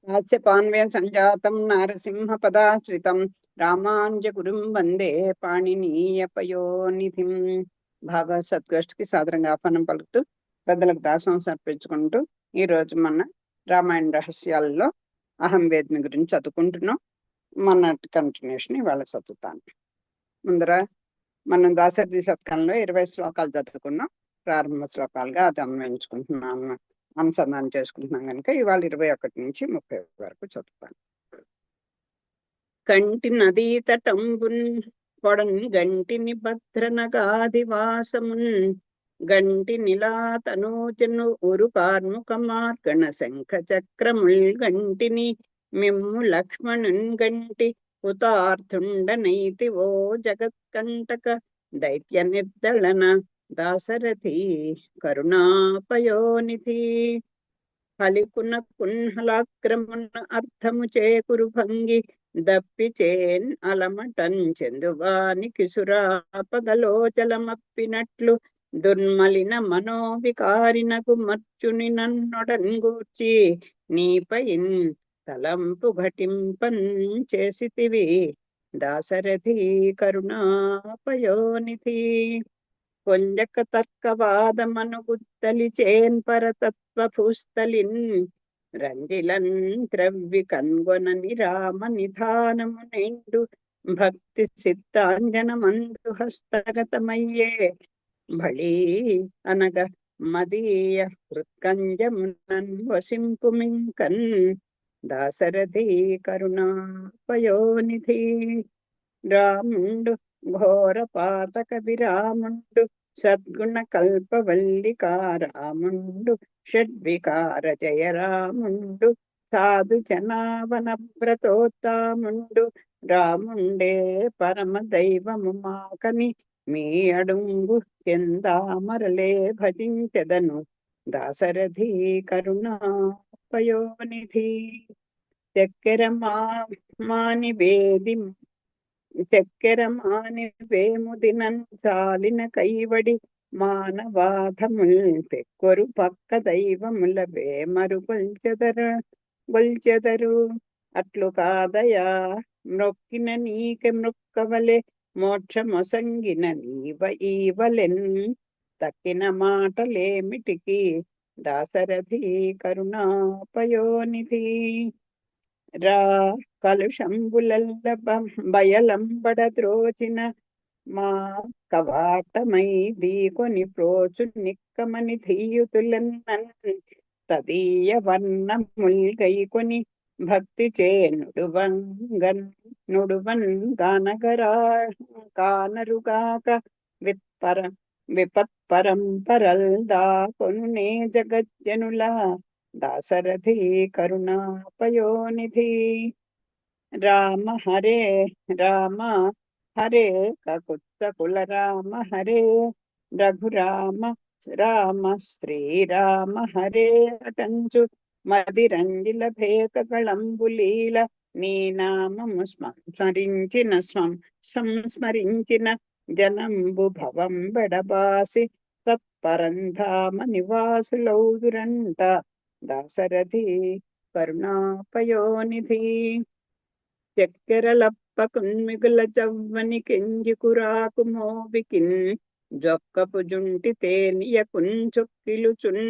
हास्यपान्वय संजातं नारसिंहपदाश्रितं రామాంజగురుం వందే పాణినీయ పయోనిధిం. భాగవత సద్గోష్ఠికి సాదరంగా ఆహ్వానం పలుకుతూ పెద్దలకు దాసం సమర్పించుకుంటూ ఈ రోజు మన రామాయణ రహస్యాల్లో అహం వేద్మి గురించి చదువుకుంటున్నాం. మన కంటిన్యూషన్ ఇవాళ చదువుతాను. ముందర మనం దాశరథి శతకంలో 20 శ్లోకాలు చదువుకున్నాం. ప్రారంభ శ్లోకాలుగా అది అన్వయించుకుంటున్నాను, అనుసంధానం చేసుకుంటున్నాం కనుక ఇవాళ 21 నుంచి 30 వరకు చదువుతాను. కంటి నదీ తటంబున్ పొడన్ గంటిని భద్రనగాదివాసమున్ గంటి నిలాతనోజను ఉరు కార్ముక మార్గణ శంఖ చక్రముల్ గంటిని మిమ్ము లక్ష్మణున్ గంటి హుతార్థుండనైతి ఓ జగత్కంటక దైత్య నిర్దళన దాశరథి కరుణాపయోనిధి. ఫలికున కున్హలాక్రమున అర్థము చేకురు భంగి దప్పిచేన్ అలమటన్ చెందువాని కిసురాపగలోచలమప్పినట్లు దుర్మలిన మనోవికారినకు మర్చుని నన్నొడన్ గూర్చి నీపైన్ తలంపు ఘటింపన్ చేసితివి దాశరథి కరుణాపయోనిధి. కొంజక తర్కవాదమను గుత్తలి చేన్ పరతత్వ భూస్థలిన్ రంజిలన్ త్రవ్వి కన్గొనని రామ నిధానము నిండు భక్తి సిద్ధాంజనమందు హస్తగతమయ్యే భళీ అనగ మదీయ హృత్కంజమునన్ వసింపుమింకన్ దాశరథి కరుణాపయోనిధి. రాముండు ఘోర పాతక విరాముండు సద్గుణ కల్పవల్లికారాముండు షడ్వికార జయరాముండు సాధు జనావన వ్రతోత్తాముండు రాముండే పరమ దైవము మాకని మీ అడుంగు చెందామరలే భజించెదను దాశరథి కరుణాపయోనిధి. చక్కెర మాని వేది చక్కెర మాని వేముదినన్ చాలిన కైవడి మానవాధముల్ పెక్కొరు పక్క దైవముల వేమరు గొల్చెదరు అట్లు కాదయా మ్రొక్కిన నీకె మ్రొక్కవలె మోక్షమొసంగిన నీవ ఈవలెన్ తక్కిన మాటలేమిటికి దాశరథి కరుణాపయోనిధి. రా కలుషంబులల్ల బయలంబడ ద్రోచిన మా కవాటమై దీకొని ప్రోచు నిక్కమని ధీయుతులన్నన్ తదీయ వర్ణముల్ గైకొని భక్తి చే నుడువన్ గానగరా కానరుగాక విపత్పరంపరల్ దాకొనునే జగజ్జనుల దాశరథి కరుణాపయోనిధి. రామ హరే రామ హరే కకుత్స కుల రామ హరే రఘురామ రామ శ్రీరామ హరే అటంచు మదిరంజిల భేకళంబులీల నీ నామము సంస్మరించిన జనంబు భవం బెడబాసి తత్పరంధామ నివాసులౌదురంట దాశరథి కరుణాపయోనిధి. చక్కెరలప్పకున్మిగుల చవ్వని కెంజికురాకు మోవికిన్ జొక్కపు జుంటి తేనియకున్ చొక్కిలుచున్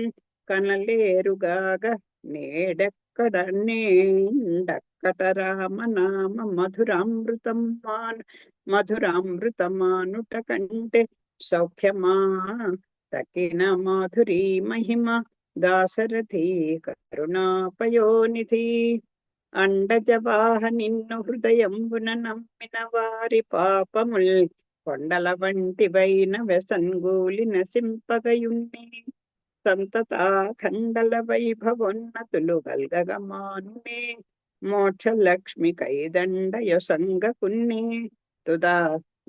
కనలేరుగాగ నేడెక్కట రామనామ మధురామృతమానుట కంటే సౌఖ్యమా తక్కిన మాధురీ మహిమ దాశరథి కరుణాపయోనిధి. అండజవాహ నిన్ను హృదయంబున నమ్మిన వారి పాపముల్ కొండల వంటివైన వెసంగూలి నసింపగయున్ని సంతతాఖండల వైభవోన్నతులు గల్గగమానునే మోక్ష లక్ష్మి కైదండయసంగ కున్నే తుదా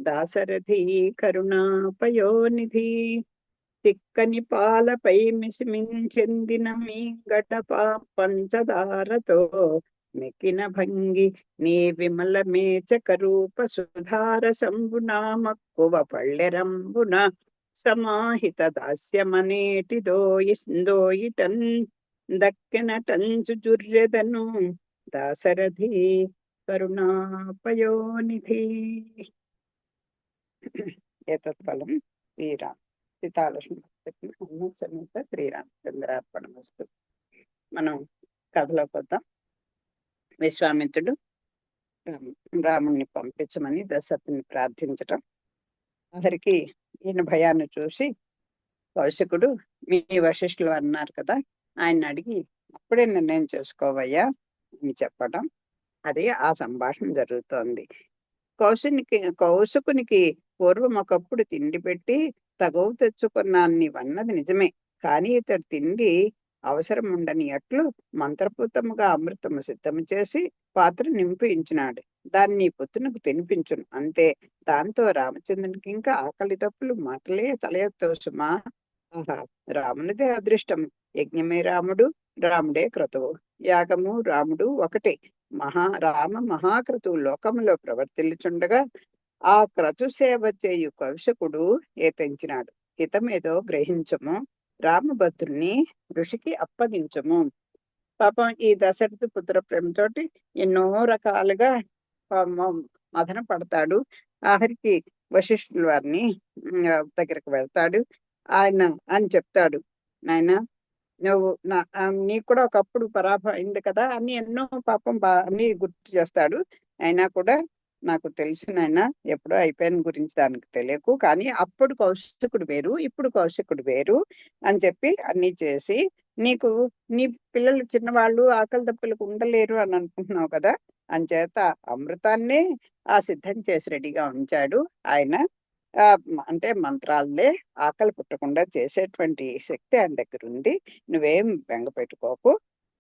దాశరథి కరుణాపయోనిధి. తిక్కని పాలపై మిసిమించెందిన మీ గడప పంచదారతో మెక్కిన భంగి నీ విమల మేచక రూప సుధార సంబునా మక్కువ పళ్ళెరంబున సమాహిత దాస్యమనేటి దోయిటన్ దక్కినటంచు జుర్రెదను దాశరథి కరుణాపయోనిధి. ఏతత్ ఫలం శ్రీరామ్ సీతాలక్ష్మి సమేత శ్రీరామచంద్రార్పణమస్తు. మనం కథలో పోతాం. విశ్వామిత్రుడు రాముణ్ణి పంపించమని దశరథుని ప్రార్థించటం. ఆఖరికి ఈయన భయాన్ని చూసి కౌశికుడు మీ వశిష్ఠులు అన్నారు కదా, ఆయన అడిగి అప్పుడే నిర్ణయం చేసుకోవయ్యా అని చెప్పడం. అది ఆ సంభాషణ జరుగుతోంది. కౌశికునికి పూర్వం ఒకప్పుడు తిండి పెట్టి తగవు తెచ్చుకున్నాను నీవన్నది నిజమే. కానీ ఇతడు తిండి అవసరం ఉండని అట్లు మంత్రపూతముగా అమృతము సిద్ధము చేసి పాత్ర నింపించినాడు. దాన్ని నీ పుత్రునికి తినిపించును అంతే. దాంతో రామచంద్రునికి ఇంకా ఆకలి తప్పులు మాటలే తలయెత్తవు సుమా. ఆహా, రామునిదే అదృష్టం. యజ్ఞమే రాముడు, రాముడే క్రతువు. యాగము రాముడు ఒకటే. రామ మహాక్రతువు లోకములో ప్రవర్తిల్లుచుండగా ఆ క్రతు సేవ చేయు కౌశకుడు ఏతించినాడు. హితమేదో గ్రహించము, రామభద్రుని ఋషికి అప్పగించము. పాపం ఈ దశరథ పుత్ర ప్రేమతోటి ఎన్నో రకాలుగా మదన పడతాడు. ఆఖరికి వశిష్ఠుల వారిని దగ్గరకు వెళ్తాడు. ఆయన అని చెప్తాడు, నాయన నువ్వు నీకు కూడా ఒకప్పుడు పరాభవం అయింది కదా అని ఎన్నో పాపం అన్ని గుర్తు చేస్తాడు. అయినా కూడా నాకు తెలుసు నాయన, ఎప్పుడో అయిపోయిన గురించి దానికి తెలియకు, కానీ అప్పుడు కౌశికుడు వేరు, ఇప్పుడు కౌశికుడు వేరు అని చెప్పి అన్ని చేసి, నీకు నీ పిల్లలు చిన్నవాళ్ళు ఆకలి దప్పులకు ఉండలేరు అని అనుకుంటున్నావు కదా, అంచేత అమృతాన్నే సిద్ధం చేసి రెడీగా ఉంచాడు ఆయన. అంటే మంత్రాలే ఆకలి పుట్టకుండా చేసేటువంటి శక్తి ఆయన దగ్గర ఉంది. నువ్వేం బెంగ పెట్టుకోకు.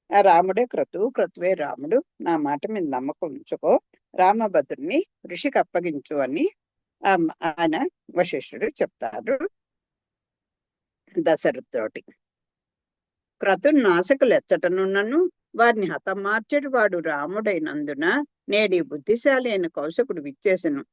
రాముడే క్రతువే రాముడు. నా మాట మీద నమ్మకం ఉంచుకో. రామభద్రుని ఋషికి అప్పగించు అని ఆయన వశిష్ఠుడు చెప్తాడు దశరథుతోటి. క్రతునాశకులు ఎచ్చటనున్నను వారిని హతమార్చెడు వాడు రాముడైనందున నేడి బుద్ధిశాలి అయిన కౌశకుడు విచ్చేసెను.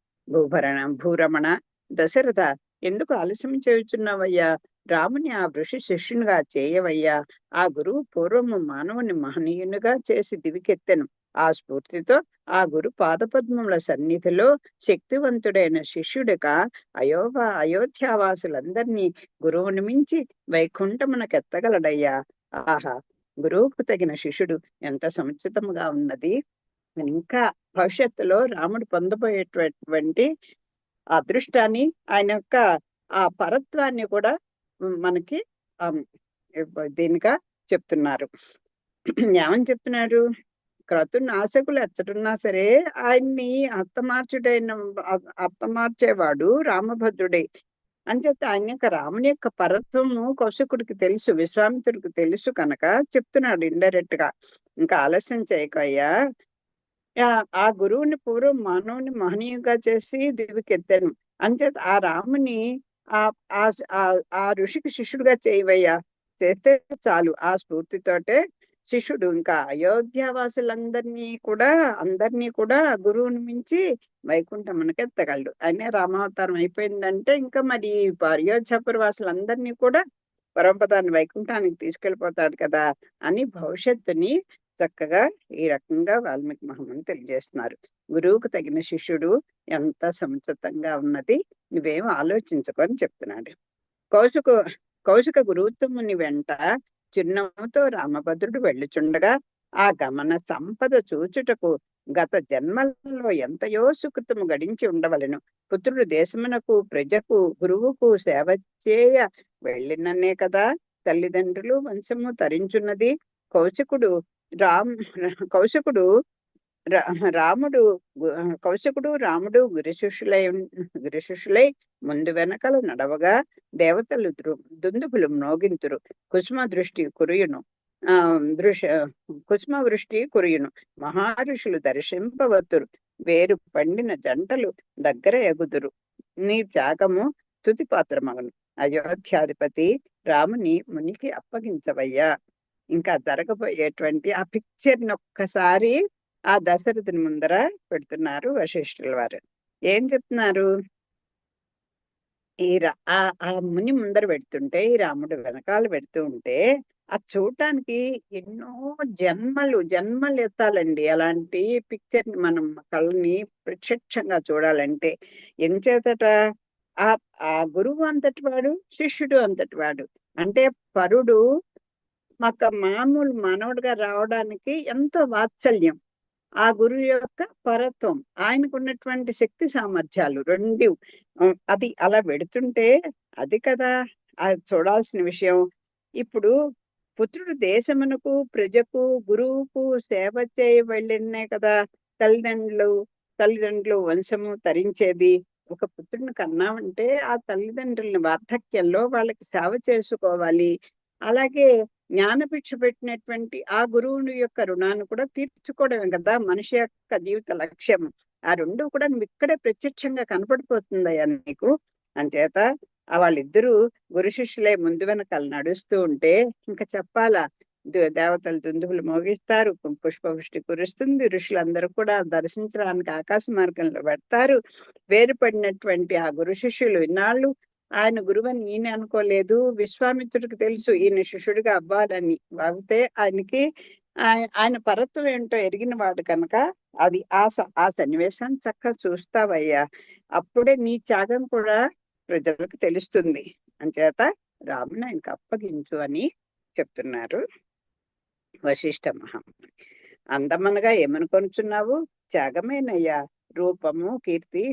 భూరమణ, దశరథ, ఎందుకు ఆలస్యం చేయుచున్నావయ్యా? రాముని ఆ ఋషి శిష్యునిగా చేయవయ్యా. ఆ గురువు పూర్వము మానవుని మహనీయునిగా చేసి దివికెత్తెను. ఆ స్ఫూర్తితో ఆ గురు పాదపద్మముల సన్నిధిలో శక్తివంతుడైన శిష్యుడిగా అయోధ్యావాసులందరినీ గురువుని మించి వైకుంఠమునకెత్తగలడయ్యా. ఆహా, గురువుకు తగిన శిష్యుడు ఎంత సముచితముగా ఉన్నది. ఇంకా భవిష్యత్తులో రాముడు పొందబోయేటటువంటి అదృష్టాన్ని, ఆయన యొక్క ఆ పరత్వాన్ని కూడా మనకి దీనిగా చెప్తున్నారు. ఏమని చెప్తున్నారు? క్రతునాశకులు ఎచ్చటున్నా సరే ఆయన్ని అర్థమార్చేవాడు రామభద్రుడే అని చెప్తే, ఆయన యొక్క రాముని యొక్క పరత్వము కౌశకుడికి తెలుసు, విశ్వామిత్రుడికి తెలుసు కనుక చెప్తున్నాడు ఇండైరెక్ట్ గా. ఇంకా ఆలస్యం చేయకయ్యా, ఆ గురువుని పూర్వం మానవుని మహనీయంగా చేసి దివికెత్తాను అంచేత ఆ రాముని ఆ ఋషికి శిష్యుడిగా చేయవయ్యా. చేస్తే చాలు. ఆ స్ఫూర్తితోటే శిష్యుడు ఇంకా అయోధ్యావాసులందరినీ కూడా గురువుని మించి వైకుంఠమునకు ఎత్తగలడు. అయినా రామావతారం అయిపోయిందంటే ఇంకా మరి అయోధ్యాపుర వాసులందరినీ కూడా పరమపదాన్ని వైకుంఠానికి తీసుకెళ్ళిపోతాడు కదా అని భవిష్యత్తుని చక్కగా ఈ రకంగా వాల్మీకి మహర్షి తెలియజేస్తున్నారు. గురువుకు తగిన శిష్యుడు ఎంత సముచితంగా ఉన్నది, నువ్వేం ఆలోచించుకొని చెప్తున్నాడు. కౌశిక గురువుత్తముని వెంట చిరునవ్వుతో రామభద్రుడు వెళ్ళుచుండగా ఆ గమన సంపద చూచుటకు గత జన్మలలో ఎంతయో సుకృతము గడించి ఉండవలెను. పుత్రుడు దేశమునకు, ప్రజకు, గురువుకు సేవ చేయ వెళ్ళిననే కదా తల్లిదండ్రులు వంశము తరించున్నది. కౌశికుడు రాముడు గిరిశిష్యులై ముందు వెనకల నడవగా దేవతలు దుందుబులు మ్రోగింతురు. కుసుమ వృష్టి కురియును. మహారుషులు దర్శింపవతురు. వేరు పండిన జంటలు దగ్గర ఎగుదురు. నీ త్యాగము స్తుతి పాత్రమగను. అయోధ్యాధిపతి రాముని మునికి అప్పగించవయ్యా. ఇంకా జరగబోయేటువంటి ఆ పిక్చర్ ని ఒక్కసారి ఆ దశరథుని ముందర పెడుతున్నారు వశిష్ఠుల వారు. ఏం చెప్తున్నారు? ఆ ముని ముందర పెడుతుంటే, ఈ రాముడు వెనకాల పెడుతూ ఉంటే అది చూడటానికి ఎన్నో జన్మలు జన్మలు ఎత్తాలండి. అలాంటి పిక్చర్‌ని మనం కళ్ళని ప్రత్యక్షంగా చూడాలంటే. ఎంచేతట ఆ ఆ గురువు అంతటి వాడు, శిష్యుడు అంతటి వాడు. అంటే పరుడు మామూలు మానవుడిగా రావడానికి ఎంతో వాత్సల్యం. ఆ గురువు యొక్క పరత్వం, ఆయనకున్నటువంటి శక్తి సామర్థ్యాలు 2 అది అలా వెడుతుంటే అది కదా చూడాల్సిన విషయం. ఇప్పుడు పుత్రుడు దేశమునకు, ప్రజకు, గురువుకు సేవ చేయ వెళ్ళినే కదా తల్లిదండ్రులు తల్లిదండ్రులు వంశము తరించేది. ఒక పుత్రుడిని కన్నామంటే ఆ తల్లిదండ్రులని వార్ధక్యంలో వాళ్ళకి సేవ చేసుకోవాలి. అలాగే జ్ఞానభిక్ష పెట్టినటువంటి ఆ గురువుని యొక్క రుణాన్ని కూడా తీర్చుకోవడమే కదా మనిషి యొక్క జీవిత లక్ష్యం. ఆ 2 కూడా నువ్విక్కడే ప్రత్యక్షంగా కనపడిపోతుందయ్యా నీకు. అంచేత వాళ్ళిద్దరూ గురు శిష్యులే ముందు వెనకాల నడుస్తూ ఉంటే ఇంక చెప్పాలా? దేవతలు దుందుబులు మోగిస్తారు, పుష్పవృష్టి కురుస్తుంది. ఋషులందరూ కూడా దర్శించడానికి ఆకాశ మార్గంలో పెడతారు. వేరుపడినటువంటి ఆ గురు శిష్యులు ఇన్నాళ్ళు ఆయన గురువని ఈయన అనుకోలేదు. విశ్వామిత్రుడికి తెలుసు ఈయన శిష్యుడిగా అవ్వాలని. అయితే ఆయనకి ఆయన పరత్వం ఏంటో ఎరిగిన వాడు కనుక అది ఆ సన్నివేశాన్ని చక్కగా చూస్తావయ్యా. అప్పుడే నీ త్యాగం కూడా ప్రజలకు తెలుస్తుంది. అంచేత రాముని ఆయనకు అప్పగించు అని చెప్తున్నారు వశిష్ఠ మహాముని. అందమనగా ఏమనుకొనుచున్నావు? త్యాగమేనయ్యా. రూపము కీర్తి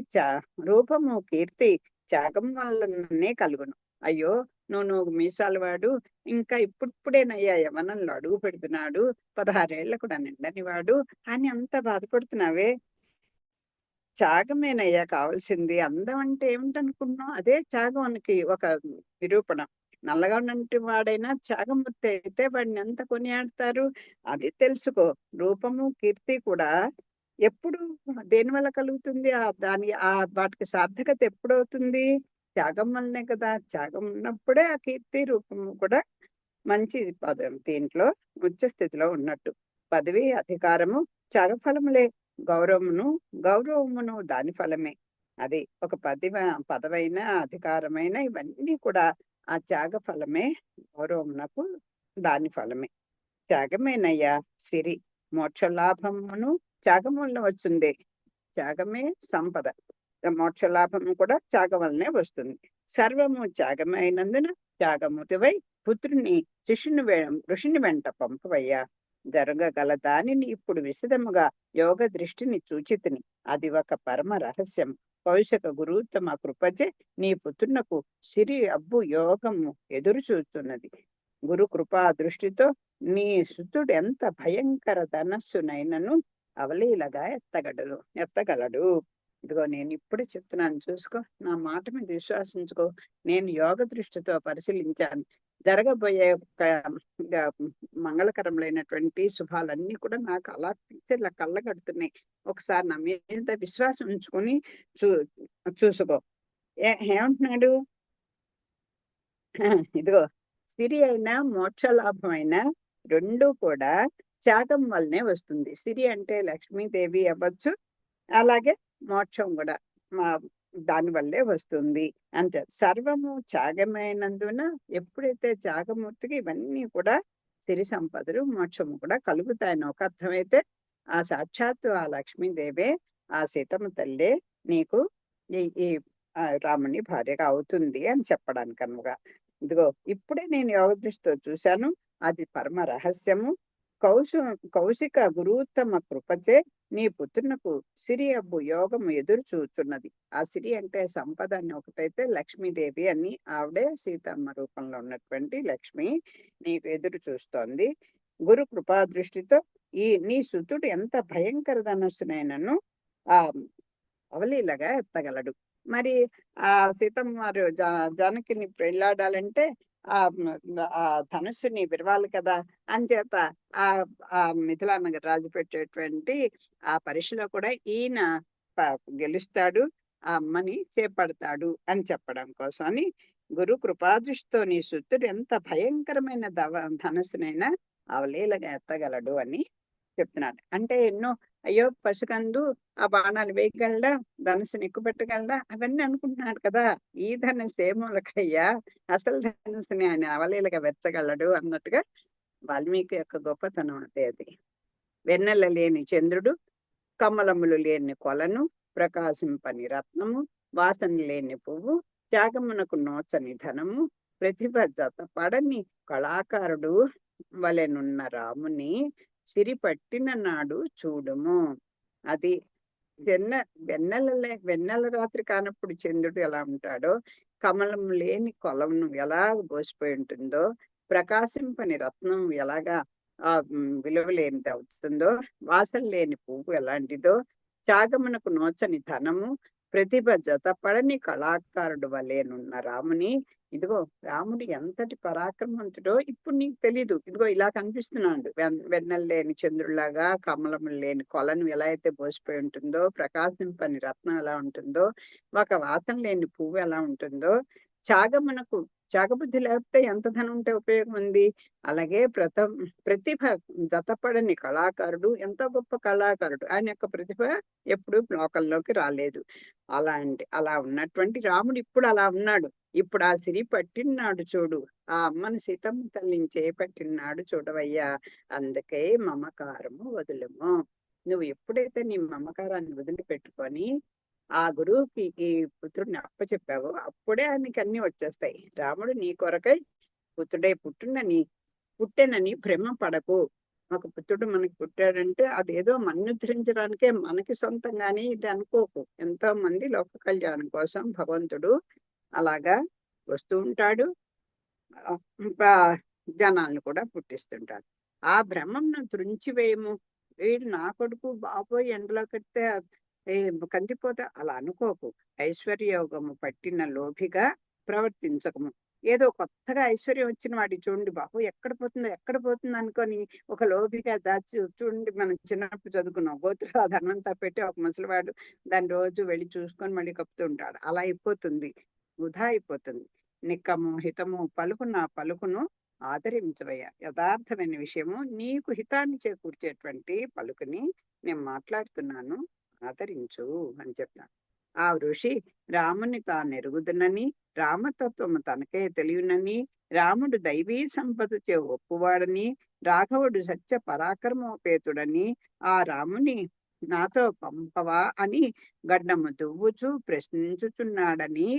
రూపము కీర్తి త్యాగం వల్లనే కలుగును. అయ్యో నువ్వు మీసాల వాడు, ఇంకా ఇప్పుడిప్పుడేనయ్యా యవనంలో అడుగు పెడుతున్నాడు, 16 కూడా నిండని వాడు అని అంత బాధపడుతున్నావే. త్యాగమేనయ్యా కావాల్సింది. అందం అంటే ఏమిటనుకున్నావు? అదే త్యాగానికి ఒక నిరూపణ. నల్లగా ఉన్నంటి వాడైనా త్యాగమూర్తి అయితే వాడిని ఎంత కొనియాడతారు? అది తెలుసుకో. రూపము, కీర్తి కూడా ఎప్పుడు దేనివల్ల కలుగుతుంది? వాటికి సార్థకత ఎప్పుడవుతుంది? త్యాగం వల్లనే కదా! త్యాగం ఉన్నప్పుడే ఆ కీర్తి, రూపము కూడా మంచి దీంట్లో ఉచ్చ స్థితిలో ఉన్నట్టు. పదవి, అధికారము త్యాగఫలములే. గౌరవమును దాని ఫలమే. అది ఒక పదవైన, అధికారమైన ఇవన్నీ కూడా ఆ త్యాగ ఫలమే. గౌరవమునకు దాని ఫలమే. త్యాగమేనయ్యా సిరి. మోక్ష లాభమును త్యాగం వలన వచ్చింది. త్యాగమే సంపద. మోక్ష లాభము కూడా త్యాగం వలనే వస్తుంది. సర్వము త్యాగమే అయినందున త్యాగమూర్తివై పుత్రుని ఋషిని వెంట పంపవయ్యా. జరగగల దానిని ఇప్పుడు విశదముగా యోగ దృష్టిని చూచితిని. అది ఒక పరమ రహస్యం. కౌశిక గురువుత్తమ కృపచే నీ పుత్రునకు సిరి అబ్బు యోగము ఎదురు చూస్తున్నది. గురు కృపా దృష్టితో నీ సుతుడు ఎంత భయంకర ధనస్సునైనను అవలీలగా ఎత్తగలడు. ఇదిగో నేను ఇప్పుడే చెప్తున్నాను, చూసుకో. నా మాట మీద విశ్వాసించుకో. నేను యోగ దృష్టితో పరిశీలించాను. జరగబోయే మంగళకరములైనటువంటి శుభాలన్నీ కూడా నాకు అలా పిక్చర్ల కళ్ళగడుతున్నాయి. ఒకసారి నా మీద విశ్వాసం ఉంచుకొని చూసుకో. ఏమంటున్నాడు? ఇదిగో సిరి అయినా మోక్ష లాభం అయినా 2 కూడా త్యాగం వల్లనే వస్తుంది. సిరి అంటే లక్ష్మీదేవి అవ్వచ్చు, అలాగే మోక్షం కూడా దాని వల్లే వస్తుంది. అంతే. సర్వము త్యాగమైనందున ఎప్పుడైతే త్యాగమూర్తికి ఇవన్నీ కూడా సిరి సంపదలు, మోక్షము కూడా కలుగుతాయని ఒక అర్థమైతే ఆ సాక్షాత్తు ఆ లక్ష్మీదేవే, ఆ సీతమ్మ తల్లే నీకు ఈ రాముని భార్యగా అవుతుంది అని చెప్పడానికి అనగా. ఇదిగో ఇప్పుడే నేను యోగ దృష్టితో చూశాను. అది పరమ రహస్యము. కౌశిక గురువుత్తమ కృపచే నీ పుత్రునకు సిరి అబ్బు యోగము ఎదురు చూచున్నది. ఆ సిరి అంటే సంపద అని ఒకటైతే లక్ష్మీదేవి అని ఆవిడే సీతమ్మ రూపంలో ఉన్నటువంటి లక్ష్మి నీకు ఎదురు చూస్తోంది. గురు కృపా దృష్టితో నీ సుతుడు ఎంత భయంకర ధనస్సునైనను ఆ అవలీలగా ఎత్తగలడు. మరి ఆ సీతమ్మ వారు జానకిని పెళ్ళాడాలంటే ఆ ఆ ధనుస్సుని విరవాలి కదా. అంచేత ఆ ఆ మిథిలా నగర రాజు పెట్టేటువంటి ఆ పరీక్షలో కూడా ఈయన గెలుస్తాడు, ఆ అమ్మని చేపడతాడు అని చెప్పడం కోసం అని గురు కృపాదృష్టితో నీ సుతుడు ఎంత భయంకరమైన ధనుస్సునైనా అవలీలగా ఎత్తగలడు అని చెప్తున్నాడు. అంటే ఎన్నో అయ్యో పసికందు ఆ బాణాలు వేయగలడా, ధనుసుని ఎక్కుపెట్టగలడా అవన్నీ అనుకుంటున్నాడు కదా. ఈ ధనుసు ఏమూలకయ్యా, అసలు ధనుసుని ఆయన అవలీలగా వెచ్చగలడు అన్నట్టుగా వాల్మీకి యొక్క గొప్పతనం అంటే అది. వెన్నెల లేని చంద్రుడు, కమలములు లేని కొలను, ప్రకాశింపని రత్నము, వాసన లేని పువ్వు, త్యాగమునకు నోచని ధనము, ప్రతిభ జత పడని కళాకారుడు వలెనున్న రాముని సిరి పట్టిన నాడు చూడుము. అది వెన్నెల రాత్రి కానప్పుడు చంద్రుడు ఎలా ఉంటాడో, కమలం లేని కొలను ఎలా బోసిపోయి ఉంటుందో, ప్రకాశింపని రత్నం ఎలాగా విలువ లేనిది అవుతుందో, వాసన లేని పువ్వు ఎలాంటిదో, త్యాగమునకు నోచని ధనము, ప్రతిభ జతపడని కళాకారుడు వలేనున్న రాముని, ఇదిగో రాముడు ఎంతటి పరాక్రమవంతుడో ఇప్పుడు నీకు తెలీదు. ఇదిగో ఇలా కనిపిస్తున్నాడు. వెన్నెల లేని చంద్రుడిలాగా, కమలములు లేని కొలను ఎలా అయితే బోసిపోయి ఉంటుందో, ప్రకాశింపని రత్నం ఎలా ఉంటుందో, ఒక వాసన లేని పువ్వు ఎలా ఉంటుందో, త్యాగబుద్ధి లేకపోతే ఎంత ధనం ఉంటే ఉపయోగం ఉంది. అలాగే ప్రతిభ జతపడని కళాకారుడు, ఎంత గొప్ప కళాకారుడు, ఆయన యొక్క ప్రతిభ ఎప్పుడు లోకంలోకి రాలేదు. అలా ఉన్నటువంటి రాముడు ఇప్పుడు అలా ఉన్నాడు. ఇప్పుడు ఆ సిరి పట్టినాడు చూడు, ఆ అమ్మను సీతమ్మ తల్లిని చేపట్టినాడు చూడవయ్యా. అందుకే మమకారము వదులుము. నువ్వు ఎప్పుడైతే నీ మమకారాన్ని వదిలిపెట్టుకొని ఆ గురువుకి ఈ పుత్రుడిని అప్పచెప్పావో అప్పుడే ఆయనకి అన్ని వచ్చేస్తాయి. రాముడు నీ కొరకై పుట్టెనని భ్రమ పడకు. ఒక పుత్రుడు మనకి పుట్టాడంటే అదేదో మన్నుద్ధరించడానికే, మనకి సొంతంగానే ఇది అనుకోకు. ఎంతో మంది లోక కళ్యాణం కోసం భగవంతుడు అలాగా వస్తూ ఉంటాడు, జనాలను కూడా పుట్టిస్తుంటాడు. ఆ భ్రమంను త్రుంచివేయము. వీడు నా కొడుకు, బాబోయ్ ఎండలో కడితే కందిపోతే అలా అనుకోకు. ఐశ్వర్యోగము పట్టిన లోభిగా ప్రవర్తించకము. ఏదో కొత్తగా ఐశ్వర్యం వచ్చిన వాడి చూడండి, బాబు ఎక్కడ పోతుంది అనుకొని ఒక లోభిగా దాచి చూడండి. మనం చిన్నప్పుడు చదువుకున్నాం, గోతులో ఆ ధనంతా పెట్టి ఒక ముసలివాడు దాన్ని రోజు వెళ్ళి చూసుకొని మళ్ళీ కప్పుతూ ఉంటాడు. అలా అయిపోతుంది, వృధా అయిపోతుంది. నిక్కము హితము పలుకును ఆదరించవయ్యా. యథార్థమైన విషయము, నీకు హితాన్ని చేకూర్చేటువంటి పలుకుని నేను మాట్లాడుతున్నాను, ఆదరించు అని చెప్తాను. ఆ ఋషి రాముని తానెరుగుదునని, రామతత్వము తనకే తెలియనని, రాముడు దైవీ సంపదచే ఒప్పువాడని, రాఘవుడు సత్య పరాక్రమోపేతుడని, ఆ రాముని నాతో పంపవా అని గడ్డము దువ్వుచు ప్రశ్నించుచున్నాడని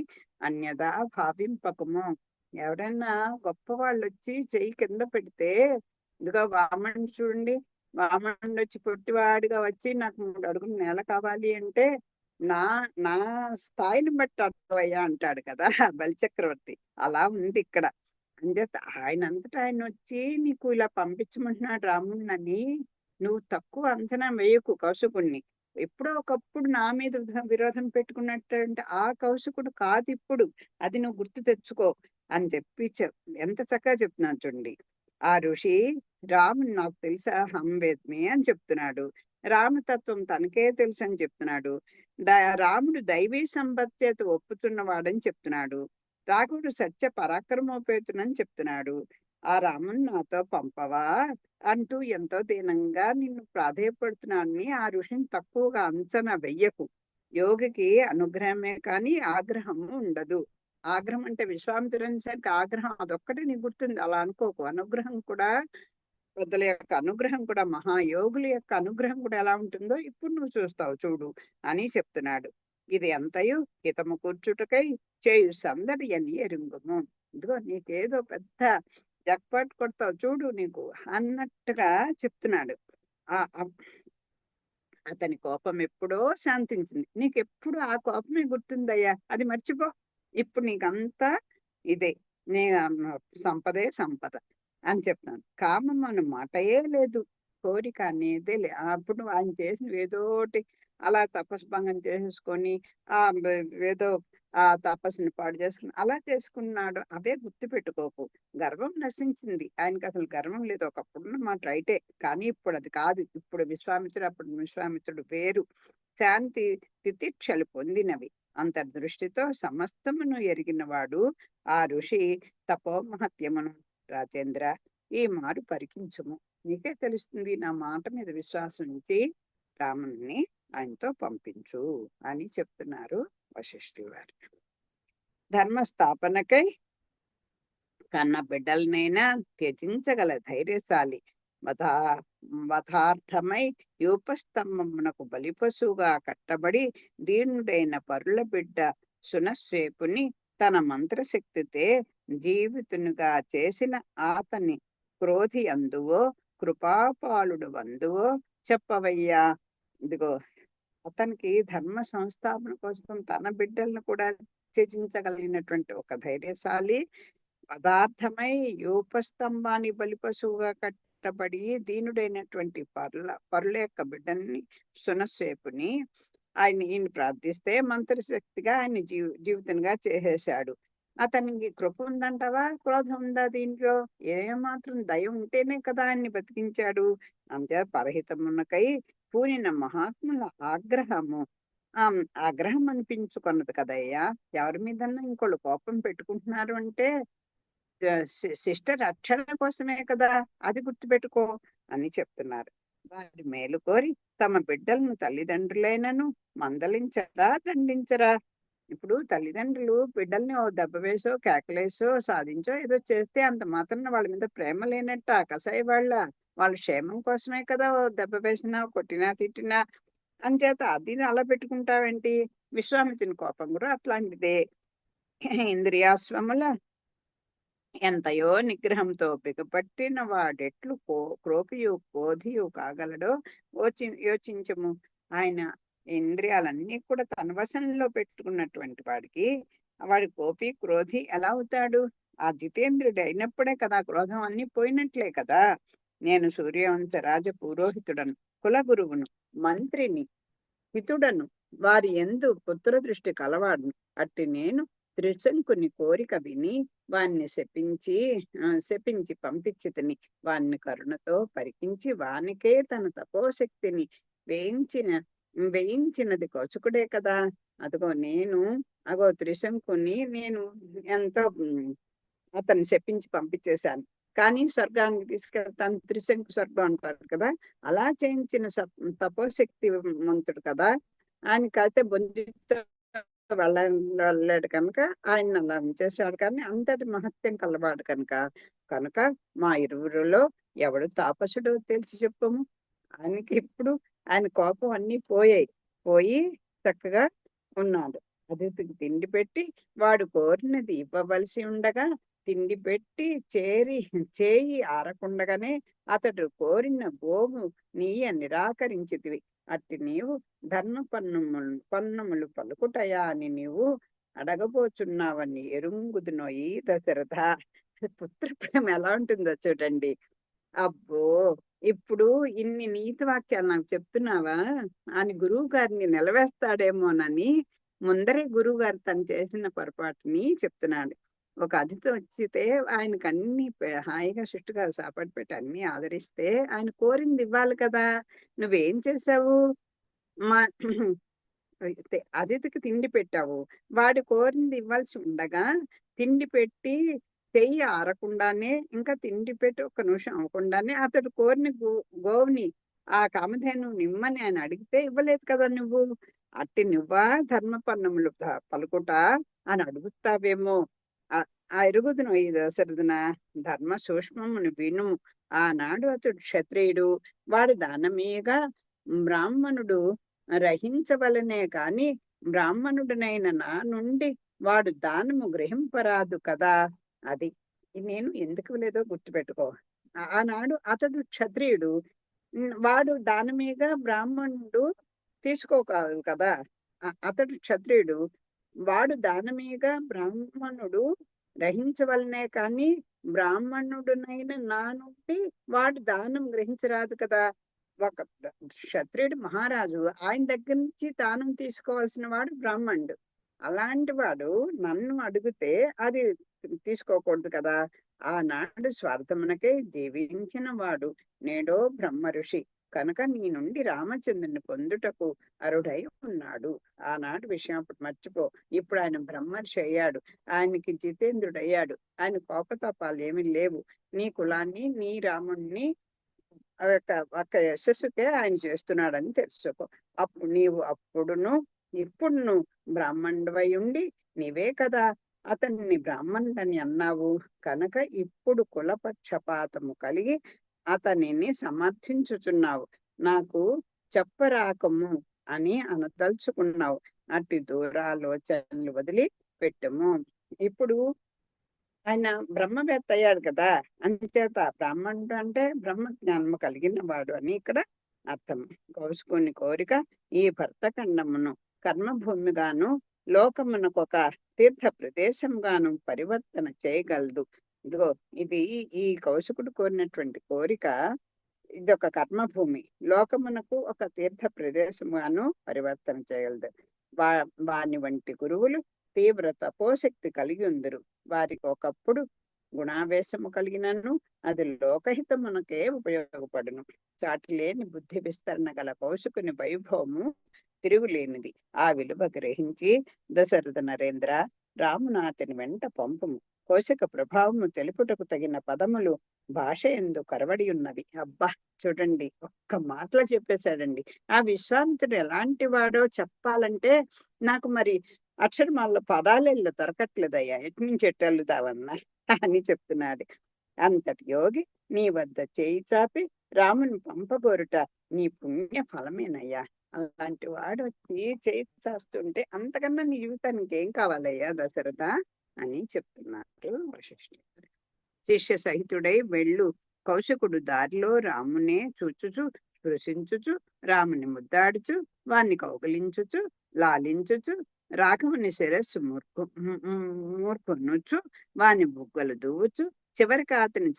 అన్యదా భావింపకము. ఎవరైనా గొప్ప వాళ్ళు వచ్చి చెయ్యి కింద పెడితే, ఇదిగో వామనుడు చూడండి, వామనుడు వచ్చి పొట్టివాడిగా వచ్చి నాకు 3 అడుగులు నేల కావాలి అంటే నా నా స్థాయిని బట్టి అర్థమయ్యా అంటాడు కదా బలిచక్రవర్తి. అలా ఉంది ఇక్కడ. అంచేత ఆయనంతటా ఆయన వచ్చి నీకు ఇలా పంపించమంటున్నాడు రాముడినని నువ్వు తక్కువ అంచనా వేయకు కౌశికుణ్ణి. ఎప్పుడో ఒకప్పుడు నా మీద విరోధం పెట్టుకున్నట్టు ఆ కౌశికుడు కాదు ఇప్పుడు, అది నువ్వు గుర్తు తెచ్చుకో అని చెప్పి ఎంత చక్కగా చెప్తున్నాను చూడండి. ఆ ఋషి రాముని నాకు తెలుసా హంవేద్మి అని చెప్తున్నాడు. రామతత్వం తనకే తెలుసు అని చెప్తున్నాడు. రాముడు దైవీ సంపత్తి ఒప్పుతున్నవాడని చెప్తున్నాడు. రాఘవుడు సత్య పరాక్రమోపేతునని చెప్తున్నాడు. ఆ రాముని నాతో పంపవా అంటూ ఎంతో దీనంగా నిన్ను ప్రాధేయపడుతున్నాడని ఆ ఋషిని తక్కువగా అంచనా వెయ్యకు. యోగికి అనుగ్రహమే కానీ ఆగ్రహము ఉండదు. ఆగ్రహం అంటే విశ్వామిత్రుని సరికి ఆగ్రహం అదొక్కటే నీకు గుర్తుంది, అలా అనుకోకు. అనుగ్రహం కూడా, పెద్దల యొక్క అనుగ్రహం కూడా, మహాయోగుల యొక్క అనుగ్రహం కూడా ఎలా ఉంటుందో ఇప్పుడు నువ్వు చూస్తావు చూడు అని చెప్తున్నాడు. ఇది ఎంతయు హితము కూర్చుటకై చేయు సందడి అని ఎరుంగుము. ఇదిగో నీకేదో పెద్ద జక్పాట్ కొడతావు చూడు నీకు అన్నట్టుగా చెప్తున్నాడు. అతని కోపం ఎప్పుడో శాంతించింది, నీకెప్పుడు ఆ కోపమే గుర్తుందయ్యా, అది మర్చిపో. ఇప్పుడు నీకంతా ఇదే, నీ సంపదే సంపద అని చెప్తాను. కామం అన్న మాటయే లేదు, కోరిక అనేదే లే. అప్పుడు ఆయన చేసిన ఏదోటి అలా తపస్భంగం చేసేసుకొని ఏదో ఆ తపస్సుని పాడు చేసుకుని అలా చేసుకున్నాడు, అదే గుర్తు పెట్టుకోకు. గర్వం నశించింది, ఆయనకి అసలు గర్వం లేదు. ఒకప్పుడు మాట రైటే, కానీ ఇప్పుడు అది కాదు. ఇప్పుడు విశ్వామిత్రుడు వేరు. శాంతి తితిక్షలు పొందినవి అంతర్దృష్టితో సమస్తమును ఎరిగినవాడు ఆ ఋషి తపోమహత్యమును రాజేంద్ర ఈ మారు పరికించుము, నీకే తెలుస్తుంది, నా మాట మీద విశ్వాసం ఉంచి రాముని ఆయనతో పంపించు అని చెప్తున్నారు వశిష్ఠుల వారు. ధర్మస్థాపనకై కన్న బిడ్డలనైనా త్యజించగల ధైర్యశాలి, వధార్థమై యూపస్తంభమునకు బలిపశువుగా కట్టబడి దీనుడైన పరుల బిడ్డ సునశ్రేపుని తన మంత్రశక్తితే జీవితునిగా చేసిన అతని క్రోధి అందువో కృపాపాలుడు వందువో చెప్పవయ్యా. ఇదిగో, అతనికి ధర్మ సంస్థాపన కోసం తన బిడ్డలను కూడా త్యజించగలిగినటువంటి ఒక ధైర్యశాలి, పదార్థమై యూపస్తంభాన్ని బలిపశువుగా కట్టబడి దీనుడైనటువంటి పరుల యొక్క బిడ్డని సునశ్రేపుని ఈయన ప్రార్థిస్తే మంత్రశక్తిగా ఆయన జీవితంగా చేసేశాడు. అతనికి కృప ఉందంటావా, క్రోధం ఉందా దీంట్లో? ఏమాత్రం దయ ఉంటేనే కదా ఆయన్ని బతికించాడు. అంతే పరహితమునకై పూనిన మహాత్ముల ఆగ్రహము ఆగ్రహం అనిపించుకున్నది కదయ్యా. ఎవరి మీదన్నా ఇంకోళ్ళు కోపం పెట్టుకుంటున్నారు అంటే శిష్ట రక్షణ కోసమే కదా, అది గుర్తుపెట్టుకో అని చెప్తున్నారు. వారి మేలు కోరి తమ బిడ్డలను తల్లిదండ్రులైనను మందలించరా దండించరా. ఇప్పుడు తల్లిదండ్రులు బిడ్డల్ని ఓ దెబ్బ వేసో కేకలేసో సాధించో ఏదో చేస్తే అంత మాత్రం వాళ్ళ మీద ప్రేమ లేనట్ట కసాయి వాళ్ళ క్షేమం కోసమే కదా ఓ దెబ్బ వేసినా కొట్టినా తిట్టినా. అంచేత అది అలా పెట్టుకుంటావేంటి? విశ్వామిత్రుని కోపం కూడా అట్లాంటిదే. ఇంద్రియాశ్వముల ఎంతయో నిగ్రహంతో బిగపట్టిన వాడెట్లు క్రోపియు కోధియు కాగలడో యోచించము. ఆయన ఇంద్రియాలన్నీ కూడా తన వశంలో పెట్టుకున్నటువంటి వాడికి వాడి కోపి క్రోధి ఎలా అవుతాడు? ఆ జితేంద్రుడు అయినప్పుడే కదా క్రోధం అన్ని పోయినట్లే కదా. నేను సూర్యవంశ రాజ పురోహితుడను, కులగురువును, మంత్రిని, హితుడను, వారి ఎందు పుత్ర దృష్టి కలవాడును. అట్టి నేను త్రిశంకుని కోరిక విని వాణ్ణి శపించి పంపించితిని. వాణ్ణి కరుణతో పరికించి వానికే తన తపోశక్తిని వేయించినది కౌశకుడే కదా. అగో త్రిశంకుని నేను ఎంతో అతన్ని శపించి పంపించేశాను. కానీ స్వర్గానికి తీసుకెళ్తాను, త్రిశంకు స్వర్గం అంటారు కదా, అలా చేయించిన తపోశక్తి మంతుడు కదా. ఆయనకైతే బొందితో వెళ్ళాడు కనుక ఆయన అలా చేశాడు. కానీ అంతటి మహత్యం కలవాడు కనుక మా ఇరువురిలో ఎవడు తాపసుడో తెలిసి చెప్పము. ఆయనకి ఇప్పుడు ఆయన కోపం అన్ని పోయి చక్కగా ఉన్నాడు. అతిథికి తిండి పెట్టి వాడు కోరినది ఇవ్వవలసి ఉండగా తిండి పెట్టి చేయి ఆరకుండగానే అతడు కోరిన గోవు నీయ నిరాకరించితివి. అట్టి నీవు ధర్మ పన్నుములు పలుకుటయా అని నీవు అడగబోచున్నావని ఎరుంగుదునోయి దశరథ. పుత్ర ప్రేమ ఎలా ఉంటుందో చూడండి. అబ్బో, ఇప్పుడు ఇన్ని నీతి వాక్యాలు నాకు చెప్తున్నావా అని గురువు గారిని నిలవేస్తాడేమోనని ముందరే గురువు గారు తను చేసిన పొరపాటుని చెప్తున్నాడు. ఒక అతిథి వచ్చితే ఆయనకు అన్ని హాయిగా గారు సాపాటు పెట్టి అన్ని ఆదరిస్తే ఆయన కోరింది ఇవ్వాలి కదా. నువ్వేం చేసావు? మా అతిథికి తిండి పెట్టావు, వాడు కోరింది ఇవ్వాల్సి ఉండగా తిండి పెట్టి చెయ్యి ఆరకుండానే, ఇంకా తిండి పెట్టి ఒక్క నిమిషం అవ్వకుండానే అతడు కోరిన గోవుని ఆ కామధేను నిమ్మని ఆయన అడిగితే ఇవ్వలేదు కదా నువ్వు. అట్టి నువ్వా ధర్మపన్నములు పలుకుట అని అడుగుతావేమో. ఆ ఎరుగుదును ఈ దశరథన ధర్మ సూక్ష్మమును విను. ఆనాడు అతడు క్షత్రియుడు, వాడు దానమీగా బ్రాహ్మణుడు రహించవలనే కాని బ్రాహ్మణుడినైన నా నుండి వాడు దానము గ్రహింపరాదు కదా. అది నేను ఎందుకు లేదో గుర్తుపెట్టుకో. ఆనాడు అతడు క్షత్రియుడు, వాడు దానమీగా బ్రాహ్మణుడు తీసుకోగలదు కదా. అతడు క్షత్రియుడు, వాడు దానమీగా బ్రాహ్మణుడు గ్రహించవలనే కానీ బ్రాహ్మణుడునైన నా నుండి వాడు దానం గ్రహించరాదు కదా. ఒక క్షత్రియుడు మహారాజు, ఆయన దగ్గర నుంచి దానం తీసుకోవాల్సిన వాడు బ్రాహ్మణుడు. అలాంటి వాడు నన్ను అడిగితే అది తీసుకోకూడదు కదా. ఆనాడు స్వార్థమునకే జీవించిన వాడు నేడో బ్రహ్మ ఋషి కనుక నీ నుండి రామచంద్రుని పొందుటకు అరుడై ఉన్నాడు. ఆనాటి విషయం అప్పుడు మర్చిపో. ఇప్పుడు ఆయన బ్రహ్మర్షి అయ్యాడు, ఆయనకి జితేంద్రుడు అయ్యాడు, ఆయన కోపతాపాలు ఏమీ లేవు. నీ కులాన్ని, నీ రాముణ్ణి ఒక్క యశస్సుకే ఆయన చేస్తున్నాడని తెలుసుకో. అప్పుడు నీవు అప్పుడును ఇప్పుడును బ్రాహ్మణుడవై ఉండి నీవే కదా అతన్ని బ్రాహ్మణుడని అన్నావు. కనుక ఇప్పుడు కులపక్షపాతము కలిగి అతనిని సమర్థించుచున్నావు. నాకు చెప్పరాకము అని అనదలుచుకున్నావు. అట్టి దూరాలోచనలు వదిలి పెట్టుము. ఇప్పుడు ఆయన బ్రహ్మవేత్త అయ్యాడు కదా, అందుచేత బ్రాహ్మణుడు అంటే బ్రహ్మ జ్ఞానము కలిగిన వాడు అని ఇక్కడ అర్థం. కౌసుకుని కోరిక ఈ భర్తఖండమును కర్మభూమిగాను లోకమునకు ఒక తీర్థ ప్రదేశంగాను పరివర్తన చేయగలదు. ఇదిగో ఇది ఈ కౌశికుడు కోరినటువంటి కోరిక. ఇది ఒక కర్మభూమి, లోకమునకు ఒక తీర్థ ప్రదేశముగాను పరివర్తన చేయగలదు. వాని వంటి గురువులు తీవ్ర తపోశక్తి కలిగి ఉందరు. వారికి ఒకప్పుడు గుణావేశము కలిగినను అది లోకహితమునకే ఉపయోగపడును. చాటి లేని బుద్ధి విస్తరణ గల కౌశికుని వైభవము తిరుగులేనిది. ఆ విలువ గ్రహించి దశరథ నరేంద్ర రామునాథుని వెంట పంపుము. కౌశిక ప్రభావము తెలుపుటకు తగిన పదములు భాష ఎందు కరవడి ఉన్నవి. అబ్బా చూడండి, ఒక్క మాటలో చెప్పేశాడండి. ఆ విశ్వామిత్రుడు ఎలాంటి వాడో చెప్పాలంటే నాకు మరి అక్షరమాల పదాలెళ్ళు దొరకట్లేదయ్యా, ఎటు నుంచి ఎట్టెళ్ళుదావన్నా అని చెప్తున్నాడు. అంతటి యోగి నీ వద్ద చేయి చాపి రాముని పంపగోరుట నీ పుణ్య ఫలమేనయ్యా. అలాంటి వాడు వచ్చి చేయి చాస్తుంటే అంతకన్నా నీ జీవితానికి ఏం కావాలయ్యా దశరథ అని చెప్తున్నారు వశిష్ఠుడు. శిష్య సహితుడై వెళ్ళు. కౌశికుడు దారిలో రామునే చూచుచు స్పృశించుచు రాముని ముద్దాడుచు వాణ్ణి కౌగలించుచు లాలించుచు రాఘవుని శిరస్సు మూర్ఖొనుచు వాని బుగ్గలు దువ్వుచు చివరికి అతని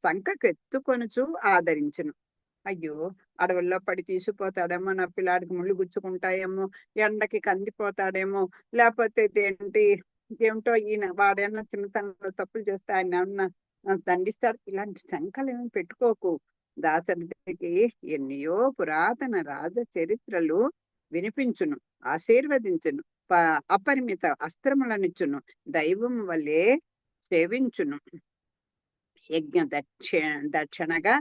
సంకకెత్తుకొనుచు ఆదరించును. అయ్యో, అడవుల్లో పడి తీసుకుపోతాడేమో, నా పిల్లాడికి ముళ్ళు గుచ్చుకుంటాయేమో, ఎండకి కందిపోతాడేమో, లేకపోతే ఏమిటో ఈయన వాడేమన్నా చిన్నతనంలో తప్పులు చేస్తే ఆయన ఏమన్నా దండిస్తాడు. ఇలాంటి శంకలు ఏమి పెట్టుకోకు. దాశరథికి ఎన్నయో పురాతన రాజ చరిత్రలు వినిపించును, ఆశీర్వదించును, అపరిమిత అస్త్రములనిచ్చును, దైవం వలె సేవించును. యజ్ఞ దక్షిణగా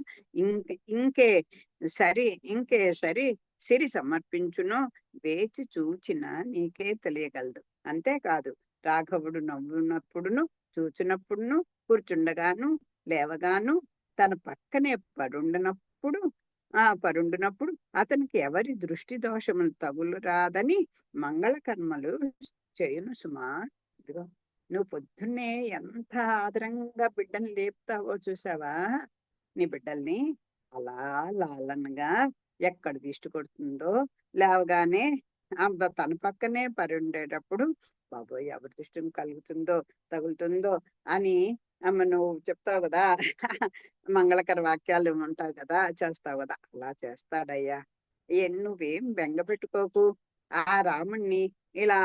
ఇంకే సరి సిరి సమర్పించును. వేచి చూచిన నీకే తెలియగలదు. అంతేకాదు, రాఘవుడు నవ్వునప్పుడును చూచినప్పుడును కూర్చుండగాను లేవగాను తన పక్కనే పరుండునప్పుడు అతనికి ఎవరి దృష్టి దోషములు తగులురాదని మంగళ కర్మలు చేయును సుమా. ఇదిగో నువ్వు పొద్దున్నే ఎంత ఆదరంగా బిడ్డని లేపుతావో చూసావా, నీ బిడ్డల్ని అలా లాలనగా ఎక్కడ దిష్టి కొడుతుందో లేవగానే తన పక్కనే పరుండేటప్పుడు బాబోయ్ ఎవరి దృష్టిని తగులుతుందో అని నువ్వు చెప్తావు కదా, మంగళకర వాక్యాలు ఉంటావు కదా, చేస్తావు కదా, అలా చేస్తాడయ్యా. నువ్వేం బెంగ పెట్టుకోకు. ఆ రాముణ్ణి ఇలా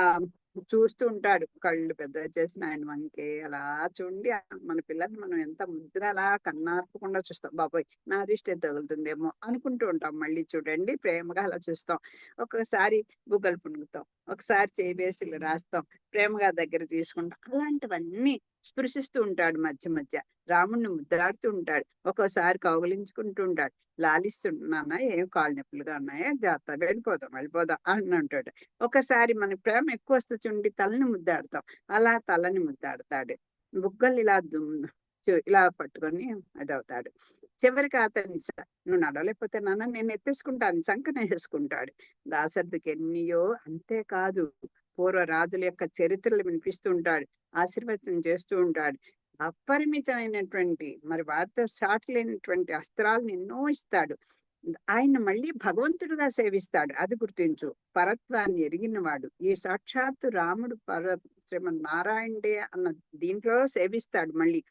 చూస్తూ ఉంటాడు, కళ్ళు పెద్ద చేసిన ఆయన మనకి అలా చూడండి. మన పిల్లల్ని మనం ఎంత ముద్దుగా అలా కన్నార్పకుండా చూస్తాం. బాబోయ్ నా దృష్టి తగులుతుందేమో అనుకుంటూ ఉంటాం. మళ్ళీ చూడండి ప్రేమగా అలా చూస్తాం. ఒక్కొక్కసారి బుగ్గలు పుణుకుతాం, ఒకసారి చేవేసి రాస్తాం, ప్రేమగా దగ్గర తీసుకుంటాం. అలాంటివన్నీ స్పృశిస్తూ ఉంటాడు. మధ్య మధ్య రాముణ్ణి ముద్దాడుతూ ఉంటాడు, ఒక్కోసారి కౌగిలించుకుంటూ ఉంటాడు, లాలిస్తున్నానా, ఏం కాళ్ళు నొప్పులుగా ఉన్నాయా, జాగ్రత్త వెళ్ళిపోదాం అని అంటాడు. ఒకసారి మన ప్రేమ ఎక్కువ వస్తే చుండి తలని ముద్దాడుతాం, అలా తలని ముద్దాడతాడు. బుగ్గలు ఇలా పట్టుకొని అదవుతాడు. చివరికి అతన్ని నువ్వు నడవలేకపోతే నాన్న నేను ఎత్తేసుకుంటాను సంకన వేసుకుంటాడు. దాశరథికి ఎన్నియో. అంతేకాదు, పూర్వ రాజుల యొక్క చరిత్రలు వినిపిస్తూ ఉంటాడు, ఆశీర్వచనం చేస్తూ ఉంటాడు. అపరిమితమైనటువంటి మరి వారితో సాటి లేనటువంటి అస్త్రాలను ఎన్నో ఇస్తాడు. ఆయన మళ్ళీ భగవంతుడుగా సేవిస్తాడు. అది గుర్తించు. పరత్వాన్ని ఎరిగిన వాడు ఈ సాక్షాత్తు రాముడు శ్రీమన్నారాయణుడే అన్న దీంట్లో సేవిస్తాడు. మళ్ళీ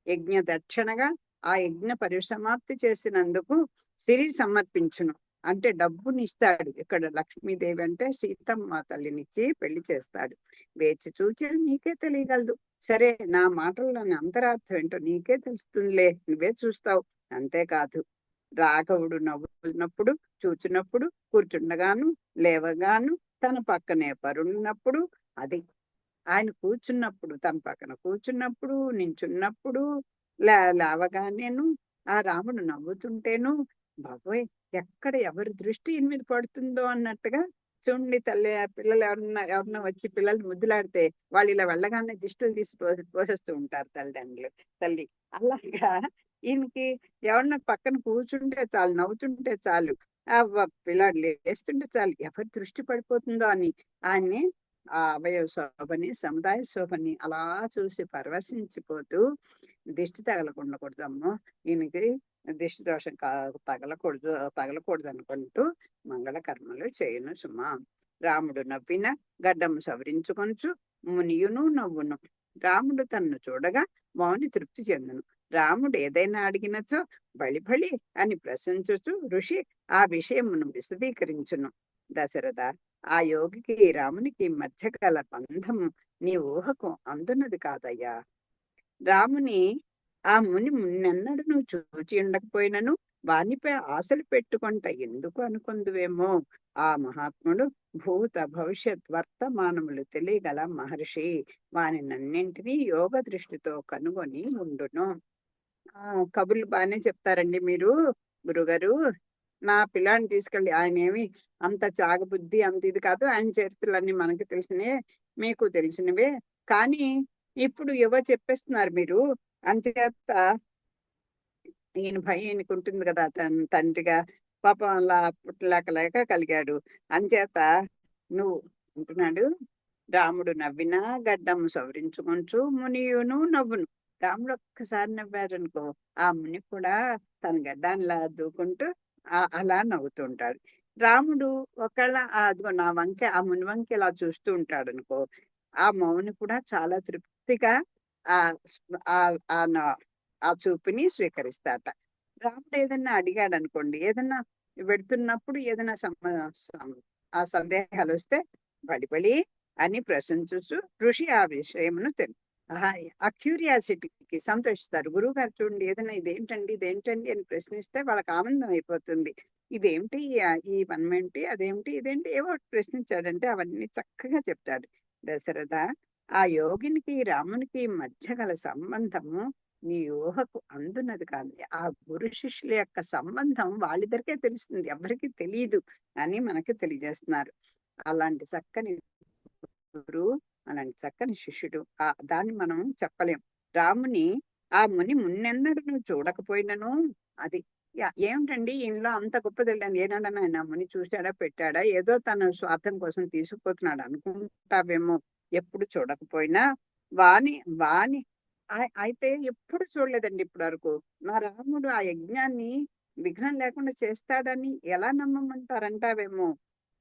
యజ్ఞ దక్షిణగా ఆ యజ్ఞ పరిసమాప్తి చేసినందుకు సిరి సమర్పించును, అంటే డబ్బుని ఇస్తాడు. ఇక్కడ లక్ష్మీదేవి అంటే సీతమ్మ తల్లినిచ్చి పెళ్లి చేస్తాడు. వేచి చూచి నీకే తెలియగలదు. సరే, నా మాటల్లోని అంతరార్థం ఏంటో నీకే తెలుస్తుందిలే, నువ్వే చూస్తావు. అంతేకాదు, రాఘవుడు నవ్వుతున్నప్పుడు, చూచినప్పుడు, కూర్చుండగాను, లేవగాను, తన పక్కనే పరున్నప్పుడు, అది ఆయన కూర్చున్నప్పుడు, తన పక్కన కూర్చున్నప్పుడు, నించున్నప్పుడు, లేవగానేను, ఆ రాముడు నవ్వుతుంటేను, బాబోయ్, ఎక్కడ ఎవరి దృష్టి ఈయన మీద పడుతుందో అన్నట్టుగా. చూడండి తల్లి, ఆ పిల్లలు ఎవరన్నా వచ్చి పిల్లలు ముద్దులాడితే వాళ్ళు ఇలా వెళ్ళగానే దిష్టిలు తీసి పోసేస్తూ ఉంటారు తల్లిదండ్రులు. తల్లి అలాగా ఈయనకి ఎవరన్నా పక్కన కూర్చుంటే చాలు, నవ్వుతుంటే చాలు, పిల్లాడు లేస్తుంటే చాలు, ఎవరి దృష్టి పడిపోతుందో అని ఆయన్ని ఆ అవయవ శోభని, సముదాయ శోభని అలా చూసి పరవశించిపోతూ, దిష్టి తగలకుండకూడదమ్మో, ఈయనకి దిష్టి దోషం తగలకూడదు అనుకుంటూ మంగళ కర్మలు చేయును సుమా. రాముడు నవ్విన గడ్డము సవరించుకొంచు మునియును నవ్వును. రాముడు తన్ను చూడగా మౌని తృప్తి చెందును. రాముడు ఏదైనా అడిగినచో బళి బళి అని ప్రశంసించుచు ఋషి ఆ విషయమును విశదీకరించును. దశరథ, ఆ యోగికి రామునికి మధ్య గల బంధము నీ ఊహకు అందున్నది కాదయ్యా. రాముని ఆ ముని మున్నెన్నడూ చూచి ఉండకపోయినను వానిపై ఆశలు పెట్టుకుంట ఎందుకు అనుకుందువేమో. ఆ మహాత్ముడు భూత భవిష్యత్ వర్తమానములు తెలియగల మహర్షి. వానినన్నింటినీ యోగ దృష్టితో కనుగొని ఉండును. కబుర్లు బాగానే చెప్తారండి మీరు గురుగారు. నా పిల్లాన్ని తీసుకెళ్ళి, ఆయన ఏమి అంత చాగబుద్ధి అంత ఇది కాదు, ఆయన చరిత్రలన్నీ మనకి తెలిసినవే, మీకు తెలిసినవే. కానీ ఇప్పుడు ఏవో చెప్పేస్తున్నారు మీరు. అంతేత ఈయన భయం ఈయనకు ఉంటుంది కదా, తండ్రిగా పాపం అలా పుట్టలేక కలిగాడు. అంచేత నువ్వు అంటున్నాడు, రాముడు నవ్వినా గడ్డము సవరించుకొంచు మునియును నవ్వును. రాముడు ఒక్కసారి నవ్వారు అనుకో, ఆ ముని కూడా తన గడ్డాన్లా దూకుంటూ అలా నవ్వుతుంటాడు. రాముడు ఒకళ్ళ అదిగో నా వంకే, ఆ ముని వంకే ఇలా చూస్తూ ఉంటాడు అనుకో, ఆ మౌని కూడా చాలా తృప్తిగా ఆ ఆ చూపుని స్వీకరిస్తాట. రాముడు ఏదన్నా అడిగాడు అనుకోండి, ఏదన్నా పెడుతున్నప్పుడు ఏదైనా ఆ సందేహాలు వస్తే బడిబడి అని ప్రశంసిస్తూ ఋషి ఆ విషయమును ఆ క్యూరియాసిటీకి సంతోషిస్తారు. గురువు గారు చూడండి, ఏదైనా ఇదేంటండి అని ప్రశ్నిస్తే వాళ్ళకి ఆనందం అయిపోతుంది. ఇదేమిటి, ఈ వనం ఏంటి, అదేమిటి, ఇదేంటి, ఏవో ప్రశ్నించాడంటే అవన్నీ చక్కగా చెప్తాడు. దశరథ, ఆ యోగినికి రామునికి మధ్య గల సంబంధము నీ ఊహకు అందున్నది కాదు. ఆ గురు శిష్యుల యొక్క సంబంధం వాళ్ళిద్దరికే తెలుస్తుంది, ఎవరికి తెలియదు అని మనకి తెలియజేస్తున్నారు. అలాంటి చక్కని గురువు, అలాంటి చక్కని శిష్యుడు, దాన్ని మనం చెప్పలేం. రాముని ఆ ముని మున్నెన్నడు నువ్వు చూడకపోయినను, అది ఏమిటండి ఇంట్లో అంత గొప్పది ఏనాడన్నా ఆయన ముని చూశాడా, పెట్టాడా, ఏదో తన స్వార్థం కోసం తీసుకుపోతున్నాడు అనుకుంటావేమో. ఎప్పుడు చూడకపోయినా వాని వాని అయితే ఎప్పుడు చూడలేదండి ఇప్పటి వరకు. నా రాముడు ఆ యజ్ఞాన్ని విఘ్నం లేకుండా చేస్తాడని ఎలా నమ్మమంటారంటావేమో.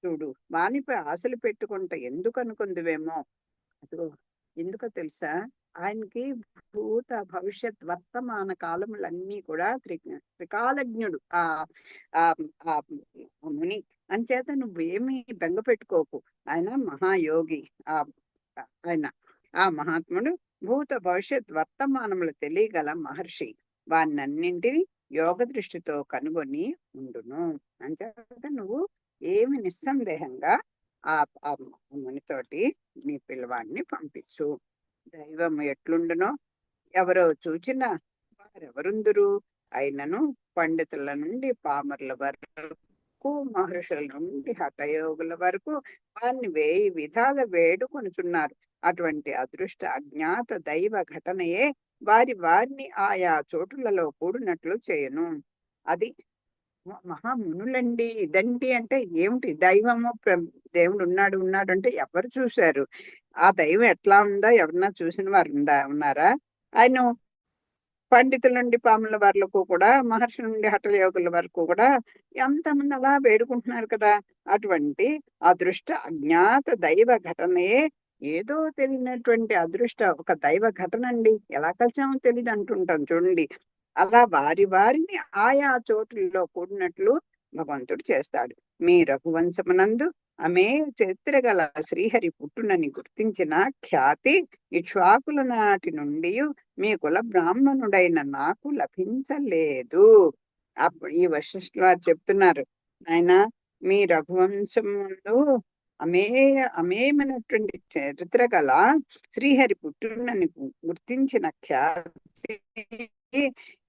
చూడు, వానిపై ఆశలు పెట్టుకుంటా ఎందుకు అనుకుందువేమో. అదిగో ఎందుకో తెలుసా, ఆయనకి భూత భవిష్యత్ వర్తమాన కాలములన్నీ కూడా త్రికాలజ్ఞుడు ఆ ముని. అంచేత నువ్వేమీ బెంగ పెట్టుకోకు. ఆయన మహాయోగి. ఆయన ఆ మహాత్ముడు భూత భవిష్యత్ వర్తమానములు తెలియగల మహర్షి. వాన్నన్నింటినీ యోగ దృష్టితో కనుగొని ఉండును. అంచేత నువ్వు ఏమి నిస్సందేహంగా ఆ మునితోటి నీ పిల్లవాడిని పంపించు. దైవం ఎట్లుండునో ఎవరో చూచిన వారెవరుందురు. అయినను పండితుల నుండి పామరుల వరకు, మహర్షుల నుండి హఠయోగుల వరకు వారిని 1000 విధాల వేడుకొనుచున్నారు. అటువంటి అదృష్ట అజ్ఞాత దైవ ఘటనయే వారిని ఆయా చోటులలో కూడినట్లు చేయను. అది మహామునులండి. ఇదండి అంటే ఏమిటి, దైవము దేవుడు ఉన్నాడు అంటే ఎవరు చూశారు? ఆ దైవం ఎట్లా ఉందో ఎవరన్నా చూసిన వారు ఉన్నారా? ఆయన పండితుల నుండి పాముల వరకు కూడా, మహర్షి నుండి హఠల యోగుల వరకు కూడా ఎంతమంది అలా వేడుకుంటున్నారు కదా. అటువంటి అదృష్ట అజ్ఞాత దైవ ఘటనయే, ఏదో తెలియనటువంటి అదృష్ట ఒక దైవ ఘటన అండి, ఎలా కలిసామో తెలియదు అంటుంటాం చూడండి. అలా వారిని ఆయా చోట్లలో కూడినట్లు భగవంతుడు చేస్తాడు. మీ రఘువంశమునందు ఆమె చరిత్ర గల శ్రీహరి పుట్టునని గుర్తించిన ఖ్యాతి ఇక్ష్వాకుల నాటి నుండి మీ కుల బ్రాహ్మణుడైన నాకు లభించలేదు. అప్పుడు ఈ వశిష్ఠులు వారు చెప్తున్నారు, ఆయన మీ రఘువంశంలో అమేమైనటువంటి చరిత్ర గల శ్రీహరి పుట్టునని గుర్తించిన ఖ్యాతి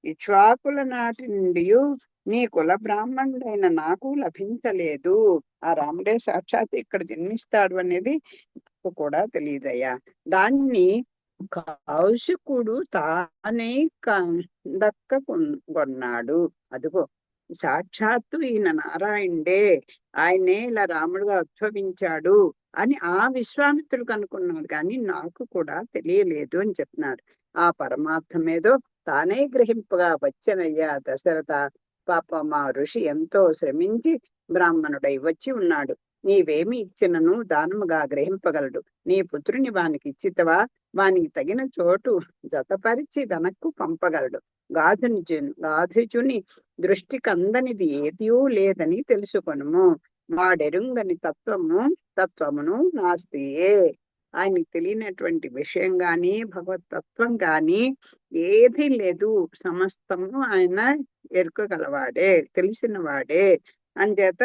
ఇక్ష్వాకుల నాటి నుండి నీ కుల బ్రాహ్మణుడైన నాకు లభించలేదు. ఆ రాముడే సాక్షాత్ ఇక్కడ జన్మిస్తాడు అనేది కూడా తెలియదయ్యా. దాన్ని కౌశికుడు తానే దక్కకొన్నాడు. అదిగో సాక్షాత్తు ఈయన నారాయణుడే, ఆయనే ఇలా రాముడుగా ఉద్భవించాడు అని ఆ విశ్వామిత్రుడు అనుకున్నాడు, కానీ నాకు కూడా తెలియలేదు అని చెప్తున్నాడు. ఆ పరమార్థం ఏదో తానే గ్రహింపగా వచ్చనయ్యా దశరథ. పాప మా ఋషి ఎంతో శ్రమించి బ్రాహ్మణుడై వచ్చి ఉన్నాడు. నీవేమి ఇచ్చినను దానముగా గ్రహింపగలడు. నీ పుత్రుని వానికి ఇచ్చితవా, వానికి తగిన చోటు జతపరిచి వెనక్కు పంపగలడు. గాధుచుని దృష్టికందనిది ఏదియూ లేదని తెలుసుకొనుము. వాడెరుంగని తత్వమును నాస్తియే. ఆయనకి తెలియనటువంటి విషయం గాని భగవతత్వం గాని ఏది లేదు. సమస్తము ఆయన ఎరుకగలవాడే, తెలిసిన వాడే. అంచేత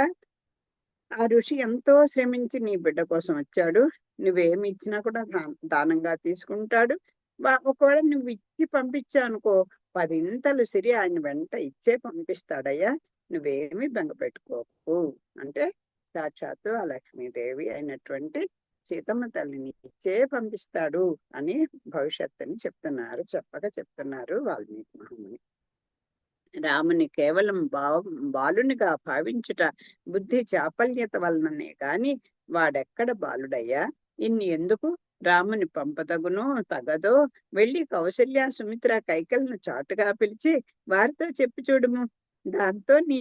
ఆ ఋషి ఎంతో శ్రమించి నీ బిడ్డ కోసం వచ్చాడు. నువ్వేమి ఇచ్చినా కూడా దానంగా తీసుకుంటాడు. ఒకవేళ నువ్వు ఇచ్చి పంపించా అనుకో, 10 సిరి ఆయన వెంట ఇచ్చే పంపిస్తాడయ్యా. నువ్వేమి బెంగ పెట్టుకోకు అంటే సాక్షాత్తు ఆ లక్ష్మీదేవి అయినటువంటి సీతమ్మ తల్లిని ఇచ్చే పంపిస్తాడు అని భవిష్యత్తుని చెప్తున్నారు వాల్మీకి మహాముని. రాముని కేవలం బాలునిగా భావించుట బుద్ధి చాపల్యత వలననే గాని వాడెక్కడ బాలుడయ్యా. ఇన్ని ఎందుకు రాముని తగదో వెళ్ళి కౌసల్య సుమిత్ర కైకలను చాటుగా పిలిచి వారితో చెప్పి చూడుము. దాంతో నీ